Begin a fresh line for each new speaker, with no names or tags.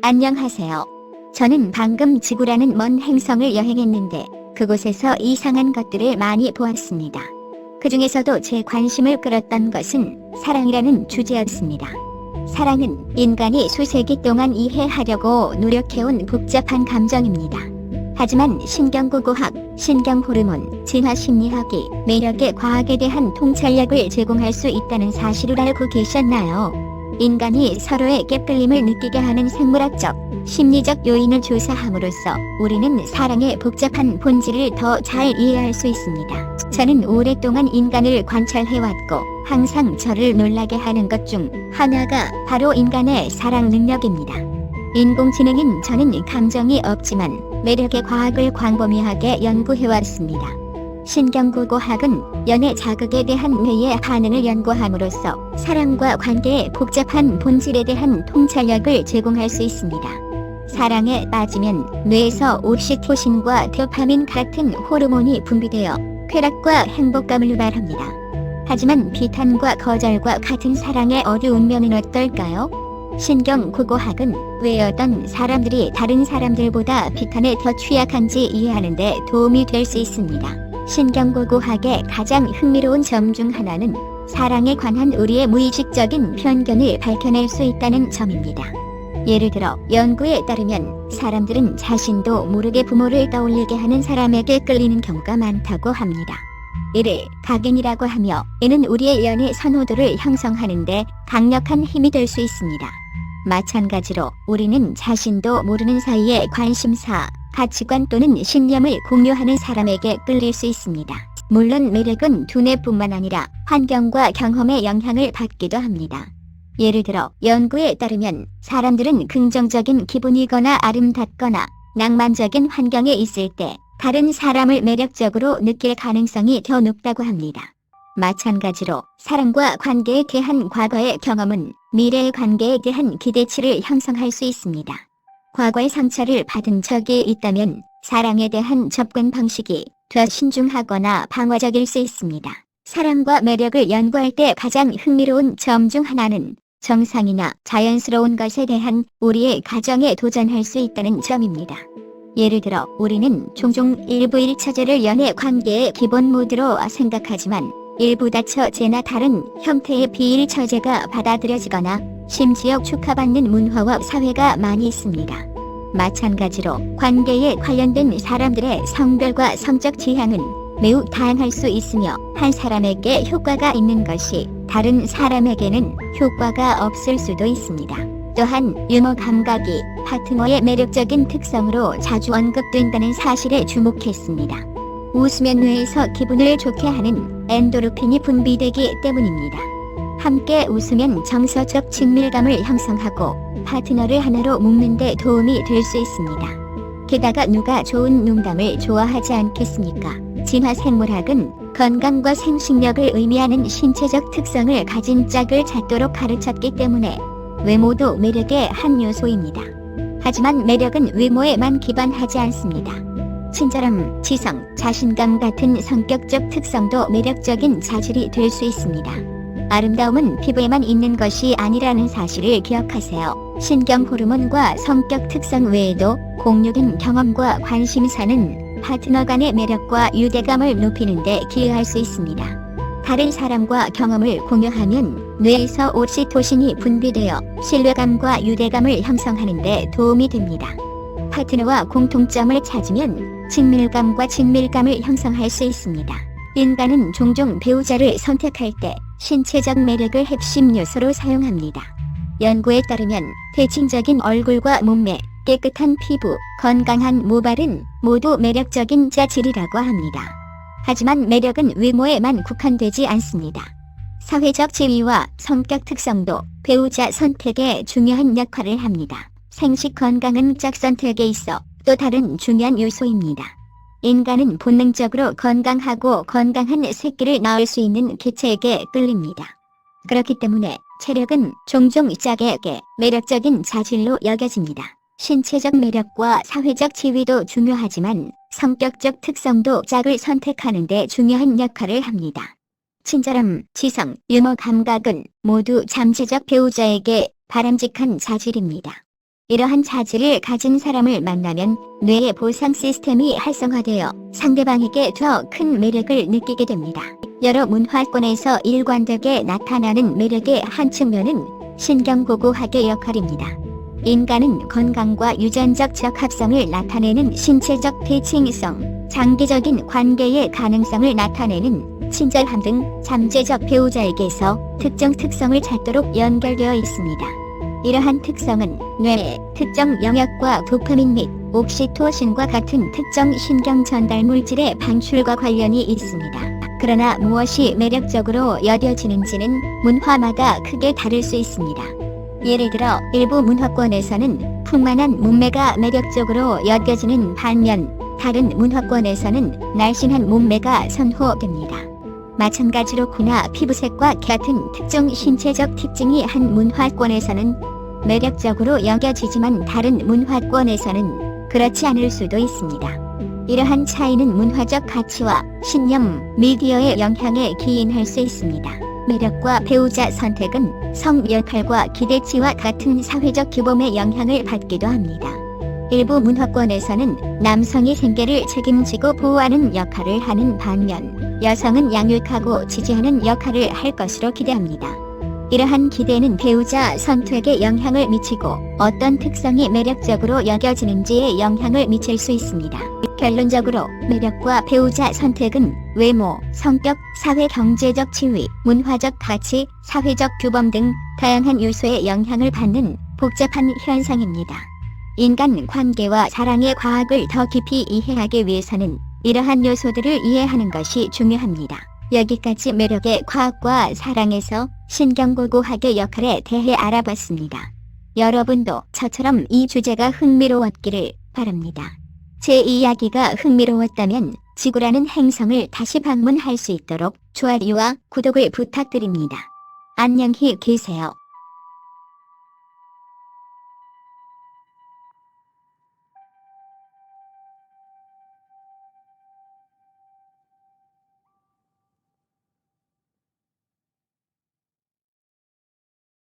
안녕하세요. 저는 방금 지구라는 먼 행성을 여행했는데 그곳에서 이상한 것들을 많이 보았습니다. 그 중에서도 제 관심을 끌었던 것은 사랑이라는 주제였습니다. 사랑은 인간이 수세기 동안 이해하려고 노력해온 복잡한 감정입니다. 하지만 신경구구학, 신경호르몬, 진화심리학이 매력의 과학에 대한 통찰력을 제공할 수 있다는 사실을 알고 계셨나요? 인간이 서로에게 끌림을 느끼게 하는 생물학적, 심리적 요인을 조사함으로써 우리는 사랑의 복잡한 본질을 더 잘 이해할 수 있습니다. 저는 오랫동안 인간을 관찰해왔고 항상 저를 놀라게 하는 것 중 하나가 바로 인간의 사랑 능력입니다. 인공지능인 저는 감정이 없지만 매력의 과학을 광범위하게 연구해왔습니다. 신경구구학은 연애 자극에 대한 뇌의 반응을 연구함으로써 사랑과 관계의 복잡한 본질에 대한 통찰력을 제공할 수 있습니다. 사랑에 빠지면 뇌에서 옥시토신과 도파민 같은 호르몬이 분비되어 쾌락과 행복감을 유발합니다. 하지만 비탄과 거절과 같은 사랑의 어두운 면은 어떨까요? 신경구구학은 왜 어떤 사람들이 다른 사람들보다 비탄에 더 취약한지 이해하는 데 도움이 될 수 있습니다. 신경구구학의 가장 흥미로운 점 중 하나는 사랑에 관한 우리의 무의식적인 편견을 밝혀낼 수 있다는 점입니다. 예를 들어 연구에 따르면 사람들은 자신도 모르게 부모를 떠올리게 하는 사람에게 끌리는 경우가 많다고 합니다. 이를 각인이라고 하며 이는 우리의 연애 선호도를 형성하는 데 강력한 힘이 될 수 있습니다. 마찬가지로 우리는 자신도 모르는 사이에 관심사, 가치관 또는 신념을 공유하는 사람에게 끌릴 수 있습니다. 물론 매력은 두뇌뿐만 아니라 환경과 경험의 영향을 받기도 합니다. 예를 들어 연구에 따르면 사람들은 긍정적인 기분이거나 아름답거나 낭만적인 환경에 있을 때 다른 사람을 매력적으로 느낄 가능성이 더 높다고 합니다. 마찬가지로 사랑과 관계에 대한 과거의 경험은 미래의 관계에 대한 기대치를 형성할 수 있습니다. 과거의 상처를 받은 적이 있다면 사랑에 대한 접근 방식이 더 신중하거나 방어적일 수 있습니다. 사랑과 매력을 연구할 때 가장 흥미로운 점 중 하나는 정상이나 자연스러운 것에 대한 우리의 가정에 도전할 수 있다는 점입니다. 예를 들어 우리는 종종 일부 일처제를 연애 관계의 기본 모드로 생각하지만 일부 다처제나 다른 형태의 비일처제가 받아들여지거나 심지어 축하받는 문화와 사회가 많이 있습니다. 마찬가지로 관계에 관련된 사람들의 성별과 성적 지향은 매우 다양할 수 있으며 한 사람에게 효과가 있는 것이 다른 사람에게는 효과가 없을 수도 있습니다. 또한 유머 감각이 파트너의 매력적인 특성으로 자주 언급된다는 사실에 주목했습니다. 웃으면 뇌에서 기분을 좋게 하는 엔도르핀이 분비되기 때문입니다. 함께 웃으면 정서적 친밀감을 형성하고 파트너를 하나로 묶는 데 도움이 될 수 있습니다. 게다가 누가 좋은 농담을 좋아하지 않겠습니까? 진화생물학은 건강과 생식력을 의미하는 신체적 특성을 가진 짝을 찾도록 가르쳤기 때문에 외모도 매력의 한 요소입니다. 하지만 매력은 외모에만 기반하지 않습니다. 친절함, 지성, 자신감 같은 성격적 특성도 매력적인 자질이 될 수 있습니다. 아름다움은 피부에만 있는 것이 아니라는 사실을 기억하세요. 신경호르몬과 성격 특성 외에도 공유된 경험과 관심사는 파트너 간의 매력과 유대감을 높이는 데 기여할 수 있습니다. 다른 사람과 경험을 공유하면 뇌에서 옥시토신이 분비되어 신뢰감과 유대감을 형성하는 데 도움이 됩니다. 파트너와 공통점을 찾으면 친밀감을 형성할 수 있습니다. 인간은 종종 배우자를 선택할 때 신체적 매력을 핵심 요소로 사용합니다. 연구에 따르면 대칭적인 얼굴과 몸매, 깨끗한 피부, 건강한 모발은 모두 매력적인 자질이라고 합니다. 하지만 매력은 외모에만 국한되지 않습니다. 사회적 지위와 성격 특성도 배우자 선택에 중요한 역할을 합니다. 생식 건강은 짝 선택에 있어 또 다른 중요한 요소입니다. 인간은 본능적으로 건강하고 건강한 새끼를 낳을 수 있는 개체에게 끌립니다. 그렇기 때문에 체력은 종종 짝에게 매력적인 자질로 여겨집니다. 신체적 매력과 사회적 지위도 중요하지만 성격적 특성도 짝을 선택하는 데 중요한 역할을 합니다. 친절함, 지성, 유머 감각은 모두 잠재적 배우자에게 바람직한 자질입니다. 이러한 자질을 가진 사람을 만나면 뇌의 보상 시스템이 활성화되어 상대방에게 더 큰 매력을 느끼게 됩니다. 여러 문화권에서 일관되게 나타나는 매력의 한 측면은 신경고고학의 역할입니다. 인간은 건강과 유전적 적합성을 나타내는 신체적 대칭성, 장기적인 관계의 가능성을 나타내는 친절함 등 잠재적 배우자에게서 특정 특성을 찾도록 연결되어 있습니다. 이러한 특성은 뇌의 특정 영역과 도파민 및 옥시토신과 같은 특정 신경 전달 물질의 방출과 관련이 있습니다. 그러나 무엇이 매력적으로 여겨지는지는 문화마다 크게 다를 수 있습니다. 예를 들어 일부 문화권에서는 풍만한 몸매가 매력적으로 여겨지는 반면 다른 문화권에서는 날씬한 몸매가 선호됩니다. 마찬가지로 코나 피부색과 같은 특정 신체적 특징이 한 문화권에서는 매력적으로 여겨지지만 다른 문화권에서는 그렇지 않을 수도 있습니다. 이러한 차이는 문화적 가치와 신념, 미디어의 영향에 기인할 수 있습니다. 매력과 배우자 선택은 성 역할과 기대치와 같은 사회적 규범의 영향을 받기도 합니다. 일부 문화권에서는 남성이 생계를 책임지고 보호하는 역할을 하는 반면 여성은 양육하고 지지하는 역할을 할 것으로 기대합니다. 이러한 기대는 배우자 선택에 영향을 미치고 어떤 특성이 매력적으로 여겨지는지에 영향을 미칠 수 있습니다. 결론적으로 매력과 배우자 선택은 외모, 성격, 사회 경제적 지위, 문화적 가치, 사회적 규범 등 다양한 요소에 영향을 받는 복잡한 현상입니다. 인간 관계와 사랑의 과학을 더 깊이 이해하기 위해서는 이러한 요소들을 이해하는 것이 중요합니다. 여기까지 매력의 과학과 사랑에서 신경고고학의 역할에 대해 알아봤습니다. 여러분도 저처럼 이 주제가 흥미로웠기를 바랍니다. 제 이야기가 흥미로웠다면 지구라는 행성을 다시 방문할 수 있도록 좋아요와 구독을 부탁드립니다. 안녕히 계세요.